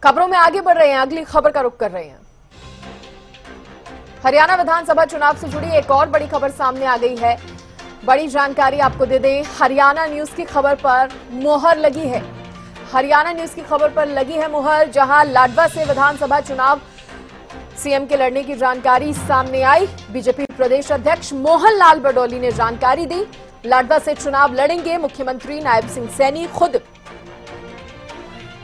खबरों में आगे बढ़ रहे हैं, अगली खबर का रुख कर रहे हैं। हरियाणा विधानसभा चुनाव से जुड़ी एक और बड़ी खबर सामने आ गई है। बड़ी जानकारी आपको दे दें, हरियाणा न्यूज की खबर पर मोहर लगी है। हरियाणा न्यूज की खबर पर लगी है मोहर, जहां लाडवा से विधानसभा चुनाव सीएम के लड़ने की जानकारी सामने आई। बीजेपी प्रदेश अध्यक्ष मोहन लाल बडोली ने जानकारी दी, लाडवा से चुनाव लड़ेंगे मुख्यमंत्री नायब सिंह सैनी। खुद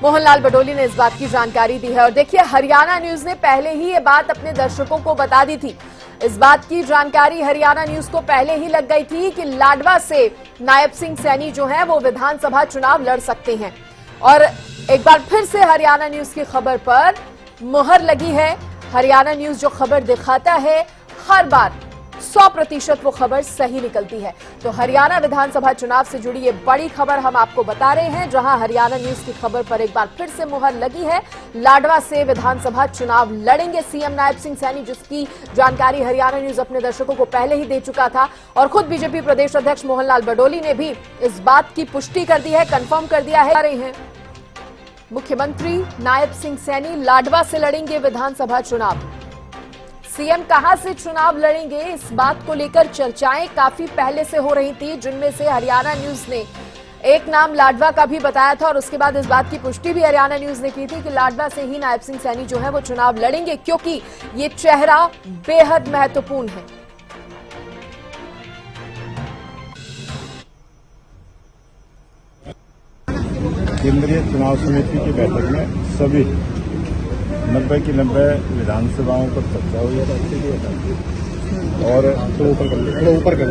मोहनलाल बडोली ने इस बात की जानकारी दी है। और देखिए, हरियाणा न्यूज ने पहले ही ये बात अपने दर्शकों को बता दी थी। इस बात की जानकारी हरियाणा न्यूज को पहले ही लग गई थी कि लाडवा से नायब सिंह सैनी जो हैं वो विधानसभा चुनाव लड़ सकते हैं। और एक बार फिर से हरियाणा न्यूज की खबर पर मुहर लगी है। हरियाणा न्यूज जो खबर दिखाता है, हर बार 100% वो खबर सही निकलती है। तो हरियाणा विधानसभा चुनाव से जुड़ी ये बड़ी खबर हम आपको बता रहे हैं, जहां हरियाणा न्यूज की खबर पर एक बार फिर से मुहर लगी है। लाडवा से विधानसभा चुनाव लड़ेंगे सीएम नायब सिंह सैनी, जिसकी जानकारी हरियाणा न्यूज अपने दर्शकों को पहले ही दे चुका था। और खुद बीजेपी प्रदेश अध्यक्ष मोहनलाल बडोली ने भी इस बात की पुष्टि कर दी है, कंफर्म कर दिया है। मुख्यमंत्री नायब सिंह सैनी लाडवा से लड़ेंगे विधानसभा चुनाव। सीएम कहां से चुनाव लड़ेंगे, इस बात को लेकर चर्चाएं काफी पहले से हो रही थी, जिनमें से हरियाणा न्यूज ने एक नाम लाडवा का भी बताया था। और उसके बाद इस बात की पुष्टि भी हरियाणा न्यूज ने की थी कि लाडवा से ही नायब सिंह सैनी जो है वो चुनाव लड़ेंगे, क्योंकि ये चेहरा बेहद महत्वपूर्ण है। केंद्रीय चुनाव समिति की बैठक में सभी 90 की 90 विधानसभाओं पर चर्चा हुई और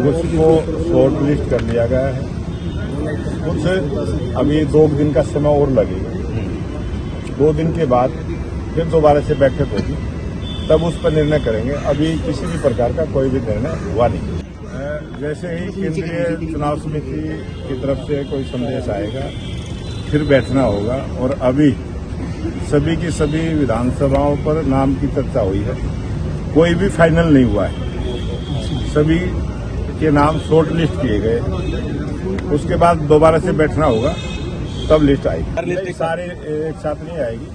उसको शॉर्ट लिस्ट कर लिया गया है। कुछ अभी 2 दिन का समय और लगेगा। 2 दिन के बाद फिर दोबारा से बैठक होगी, तब उस पर निर्णय करेंगे। अभी किसी भी प्रकार का कोई भी निर्णय हुआ नहीं। जैसे ही केंद्रीय चुनाव समिति की तरफ से कोई संदेश आएगा, फिर बैठना होगा। और अभी सभी की सभी विधानसभाओं पर नाम की चर्चा हुई है, कोई भी फाइनल नहीं हुआ है। सभी के नाम शॉर्ट लिस्ट किए गए, उसके बाद दोबारा से बैठना होगा, तब लिस्ट आएगी। सारे एक साथ नहीं आएगी,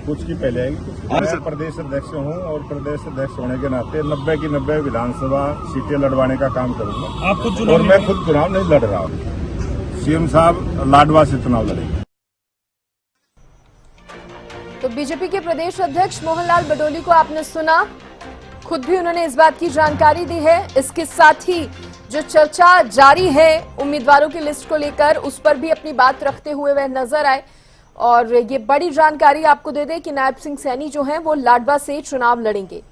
कुछ की पहले आएगी। मैं प्रदेश अध्यक्ष हूँ और प्रदेश अध्यक्ष होने के नाते 90 की 90 विधानसभा सीटें लड़वाने का काम करूंगा। और मैं खुद चुनाव नहीं लड़ रहा हूँ, सीएम साहब लाडवा से चुनाव लड़ेंगे। तो बीजेपी के प्रदेश अध्यक्ष मोहनलाल बडोली को आपने सुना, खुद भी उन्होंने इस बात की जानकारी दी है। इसके साथ ही जो चर्चा जारी है उम्मीदवारों की लिस्ट को लेकर, उस पर भी अपनी बात रखते हुए वह नजर आए। और ये बड़ी जानकारी आपको दे दें कि नायब सिंह सैनी जो हैं वो लाडवा से चुनाव लड़ेंगे।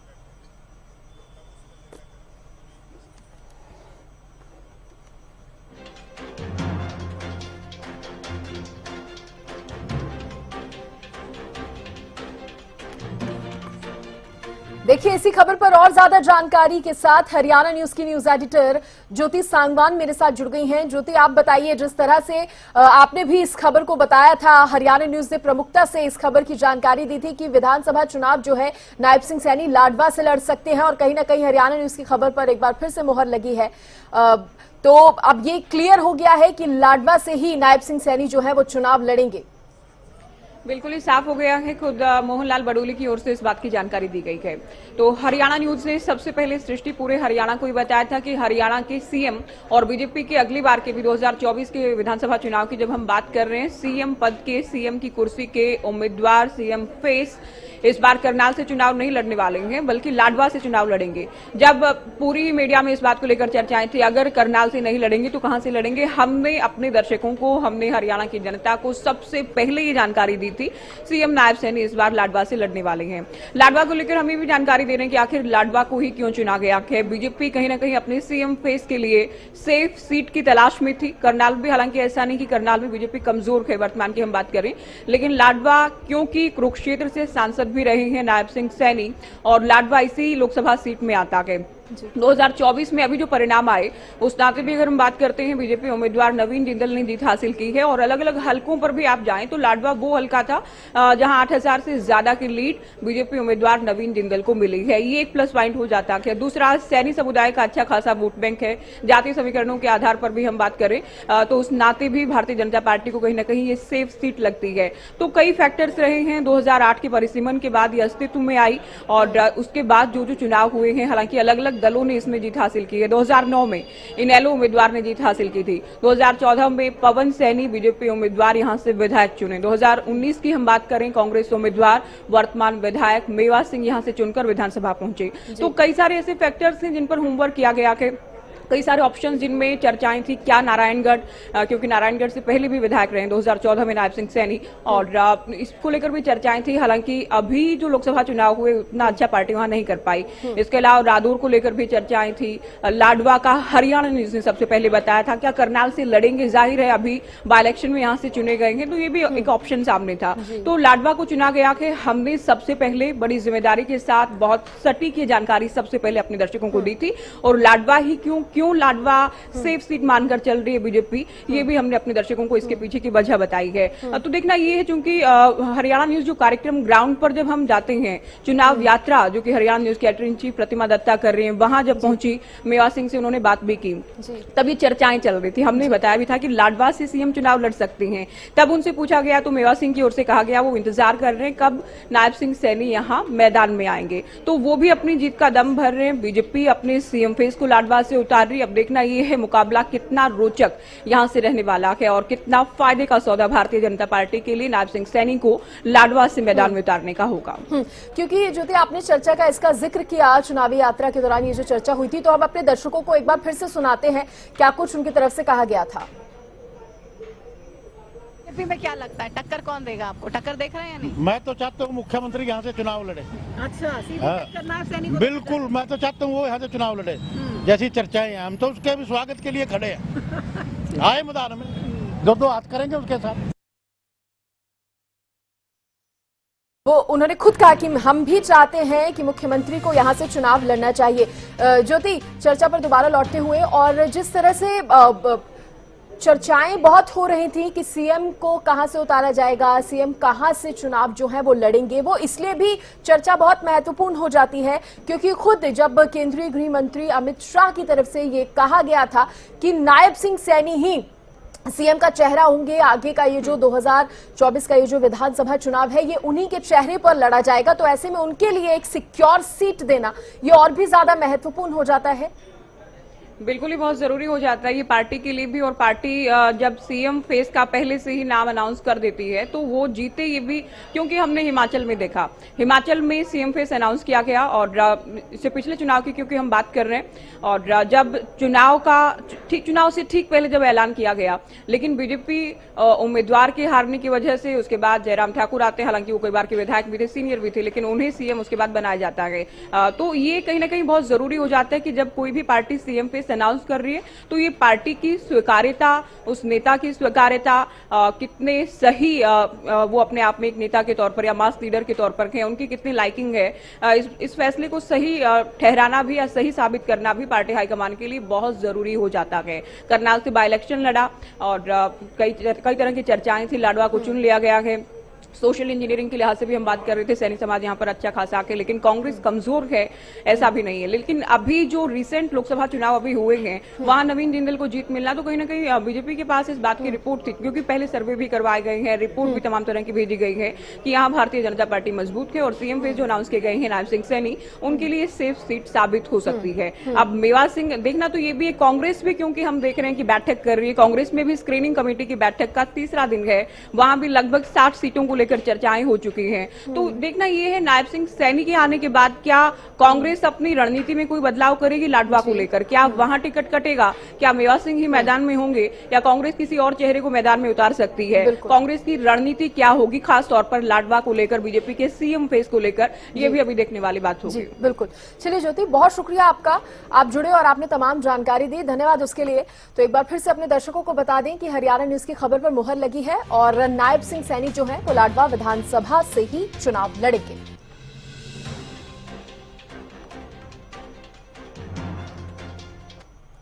देखिए, इसी खबर पर और ज्यादा जानकारी के साथ हरियाणा न्यूज की न्यूज एडिटर ज्योति सांगवान मेरे साथ जुड़ गई हैं। ज्योति, आप बताइए, जिस तरह से आपने भी इस खबर को बताया था, हरियाणा न्यूज ने प्रमुखता से इस खबर की जानकारी दी थी कि विधानसभा चुनाव जो है नायब सिंह सैनी लाडवा से लड़ सकते हैं। और कहीं ना कहीं हरियाणा न्यूज की खबर पर एक बार फिर से मुहर लगी है। तो अब ये क्लियर हो गया है कि लाडवा से ही नायब सिंह सैनी जो है वो चुनाव लड़ेंगे। बिल्कुल ही साफ हो गया है। खुद मोहनलाल बडोली की ओर से इस बात की जानकारी दी गई है। तो हरियाणा न्यूज ने सबसे पहले सृष्टि पूरे हरियाणा को ही बताया था कि हरियाणा के सीएम और बीजेपी के अगली बार के भी 2024 के विधानसभा चुनाव की जब हम बात कर रहे हैं, सीएम पद के, सीएम की कुर्सी के उम्मीदवार, सीएम फेस इस बार करनाल से चुनाव नहीं लड़ने वाले हैं, बल्कि लाडवा से चुनाव लड़ेंगे। जब पूरी मीडिया में इस बात को लेकर चर्चाएं थी, अगर करनाल से नहीं लड़ेंगे तो कहां से लड़ेंगे, हमने अपने दर्शकों को, हमने हरियाणा की जनता को सबसे पहले ये जानकारी दी थी, सीएम नायब सैनी इस बार लाडवा से लड़ने वाले हैं। लाडवा को लेकर हमें भी जानकारी दे रहे हैं कि आखिर लाडवा को ही क्यों चुना गया है। बीजेपी कहीं ना कहीं अपने सीएम फेस के लिए सेफ सीट की तलाश में थी। करनाल भी, हालांकि ऐसा नहीं कि करनाल में बीजेपी कमजोर है, वर्तमान की हम बात करें, लेकिन लाडवा क्योंकि कुरुक्षेत्र से सांसद भी रहे हैं नायब सिंह सैनी, और लाडवा इसी लोकसभा सीट में आता है। 2024 में अभी जो परिणाम आए उस नाते भी अगर हम बात करते हैं, बीजेपी उम्मीदवार नवीन जिंदल ने जीत हासिल की है और अलग अलग हलकों पर भी आप जाएं तो लाडवा वो हलका था जहां 8000 से ज्यादा की लीड बीजेपी उम्मीदवार नवीन जिंदल को मिली है। ये एक प्लस पॉइंट हो जाता है। दूसरा, सैनी समुदाय का अच्छा खासा वोट बैंक है। जातीय समीकरणों के आधार पर भी हम बात करें तो उस नाते भी भारतीय जनता पार्टी को कहीं ना कहीं ये सेफ सीट लगती है। तो कई फैक्टर्स रहे हैं। 2008 के परिसीमन के बाद ये अस्तित्व में आई और उसके बाद जो चुनाव हुए हैं, हालांकि अलग अलग दलों ने इसमें जीत हासिल की है। 2009 में इनेलो उम्मीदवार ने जीत हासिल की थी। 2014 में पवन सैनी बीजेपी उम्मीदवार यहां से विधायक चुने। 2019 की हम बात करें, कांग्रेस उम्मीदवार वर्तमान विधायक मेवा सिंह यहां से चुनकर विधानसभा पहुंचे। तो कई सारे ऐसे फैक्टर्स हैं जिन पर होमवर्क किया गया कि कई सारे ऑप्शन जिनमें चर्चाएं थी। क्या नारायणगढ़, क्योंकि नारायणगढ़ से पहले भी विधायक रहे 2014 में नायब सिंह सैनी, और इसको लेकर भी चर्चाएं थी। हालांकि अभी जो लोकसभा चुनाव हुए उतना अच्छा पार्टी वहां नहीं कर पाई। इसके अलावा रादौर को लेकर भी चर्चाएं थी। लाडवा का हरियाणा न्यूज ने सबसे पहले बताया था क्या करनाल से लड़ेंगे। जाहिर है अभी बाय इलेक्शन में यहां से चुने गए हैं तो ये भी एक ऑप्शन सामने था। तो लाडवा को चुना गया कि हमने सबसे पहले बड़ी जिम्मेदारी के साथ बहुत सटीक ये जानकारी सबसे पहले अपने दर्शकों को दी थी। और लाडवा ही क्यों लाडवा सेफ सीट मानकर चल रही है बीजेपी, ये भी हमने अपने दर्शकों को इसके पीछे की वजह बताई है। तो देखना ये है, चूंकि हरियाणा न्यूज जो कार्यक्रम ग्राउंड पर जब हम जाते हैं, चुनाव यात्रा जो कि हरियाणा न्यूज के एडिटर इन चीफ प्रतिमा दत्ता कर रहे हैं, वहां जब पहुंची मेवा सिंह से उन्होंने बात भी की, तब ये चर्चाएं चल रही थी। हमने बताया भी था कि लाडवा से सीएम चुनाव लड़ सकती हैं। तब उनसे पूछा गया तो मेवा सिंह की ओर से कहा गया वो इंतजार कर रहे हैं कब नायब सिंह सैनी यहाँ मैदान में आएंगे। तो वो भी अपनी जीत का दम भर रहे हैं। बीजेपी अपने सीएम फेस को लाडवा से उतार रही। अब देखना ये है मुकाबला कितना रोचक यहां से रहने वाला है और कितना फायदे का सौदा भारतीय जनता पार्टी के लिए नायब सिंह सैनी को लाडवा से मैदान में उतारने का होगा। क्योंकि ज्योति, आपने चर्चा का इसका जिक्र किया चुनावी यात्रा के दौरान, ये जो चर्चा हुई थी, तो अब अपने दर्शकों को एक बार फिर से सुनाते हैं क्या कुछ उनकी तरफ से कहा गया था। में क्या लगता है टक्कर कौन देगा आपको? टक्कर देख रहे हैं या नहीं? मैं तो चाहता हूँ मुख्यमंत्री यहाँ से चुनाव लड़े। अच्छा, सीधे टक्कर नायब सैनी को? बिल्कुल, मैं तो चाहता हूँ वो यहाँ से चुनाव लड़े। जैसी चर्चाएं हैं, हम तो उसके भी स्वागत के लिए खड़े हैं। आए मैदान में, दो हाथ करेंगे उसके साथ। वो उन्होंने खुद कहा कि हम भी चाहते हैं कि मुख्यमंत्री को यहां से चुनाव लड़ना चाहिए। ज्योति, चर्चा पर दोबारा लौटते हुए, और जिस तरह से चर्चाएं बहुत हो रही थी कि सीएम को कहां से उतारा जाएगा, सीएम कहां से चुनाव जो है वो लड़ेंगे, वो इसलिए भी चर्चा बहुत महत्वपूर्ण हो जाती है क्योंकि खुद जब केंद्रीय गृह मंत्री अमित शाह की तरफ से ये कहा गया था कि नायब सिंह सैनी ही सीएम का चेहरा होंगे, आगे का ये जो 2024 का ये जो विधानसभा चुनाव है ये उन्हीं के चेहरे पर लड़ा जाएगा, तो ऐसे में उनके लिए एक सिक्योर सीट देना ये और भी ज्यादा महत्वपूर्ण हो जाता है। बिल्कुल ही बहुत जरूरी हो जाता है ये पार्टी के लिए भी। और पार्टी जब सीएम फेस का पहले से ही नाम अनाउंस कर देती है तो वो जीते ये भी, क्योंकि हमने हिमाचल में देखा, हिमाचल में सीएम फेस अनाउंस किया गया और इससे पिछले चुनाव की क्योंकि हम बात कर रहे हैं, और जब चुनाव से ठीक पहले जब ऐलान किया गया, लेकिन बीजेपी उम्मीदवार के हारने की वजह से उसके बाद जयराम ठाकुर आते हैं, हालांकि वो कई बार के विधायक भी थे, सीनियर भी थे, लेकिन उन्हें सीएम उसके बाद बनाया जाता है। तो ये कहीं ना कहीं बहुत जरूरी हो जाता है कि जब कोई भी पार्टी सीएम फेस अनाउंस कर रही है तो ये पार्टी की स्वीकार्यता, उस नेता की स्वीकार्यता कितने सही वो अपने आप में एक नेता के तौर पर या मास लीडर के तौर पर है, उनकी कितनी लाइकिंग है, इस फैसले को सही ठहराना भी या सही साबित करना भी पार्टी हाईकमान के लिए बहुत जरूरी हो जाता है। करनाल से बाय इलेक्शन लड़ा और कई तरह की चर्चाएं थी, लाडवा को चुन लिया गया है। सोशल इंजीनियरिंग के लिहाज से भी हम बात कर रहे थे, सैनी समाज यहाँ पर अच्छा खासा आके, लेकिन कांग्रेस कमजोर है ऐसा भी नहीं है। लेकिन अभी जो रिसेंट लोकसभा चुनाव अभी हुए हैं वहां नवीन जिंदल को जीत मिलना, तो कहीं ना कहीं बीजेपी के पास इस बात की रिपोर्ट थी, क्योंकि पहले सर्वे भी करवाए गए हैं, रिपोर्ट भी तमाम तरह की भेजी गई है कि यहाँ भारतीय जनता पार्टी मजबूत है और सीएम फेस जो अनाउंस किए गए हैं नायब सिंह सैनी, उनके लिए सेफ सीट साबित हो सकती है। अब मेवा सिंह देखना, तो ये भी एक कांग्रेस भी, क्योंकि हम देख रहे हैं कि बैठक कर रही है, कांग्रेस में भी स्क्रीनिंग कमेटी की बैठक का तीसरा दिन है, वहां भी लगभग 60 सीटों को लेकर चर्चाएं हो चुकी हैं। तो देखना ये है नायब सिंह सैनी के आने के बाद क्या कांग्रेस अपनी रणनीति में कोई बदलाव करेगी लाडवा को लेकर, क्या वहां टिकट कटेगा, क्या मेवा सिंह ही मैदान में होंगे या कांग्रेस किसी और चेहरे को मैदान में उतार सकती है, कांग्रेस की रणनीति क्या होगी खास तौर पर लाडवा को लेकर, बीजेपी के सीएम फेस को लेकर, ये भी अभी देखने वाली बात होगी। बिल्कुल। चलिए ज्योति, बहुत शुक्रिया आपका, आप जुड़े और आपने तमाम जानकारी दी, धन्यवाद उसके लिए। तो एक बार फिर से अपने दर्शकों को बता दें कि हरियाणा न्यूज की खबर पर मुहर लगी है और नायब सिंह सैनी जो है वो लाडवा विधानसभा से ही चुनाव लड़ेंगे।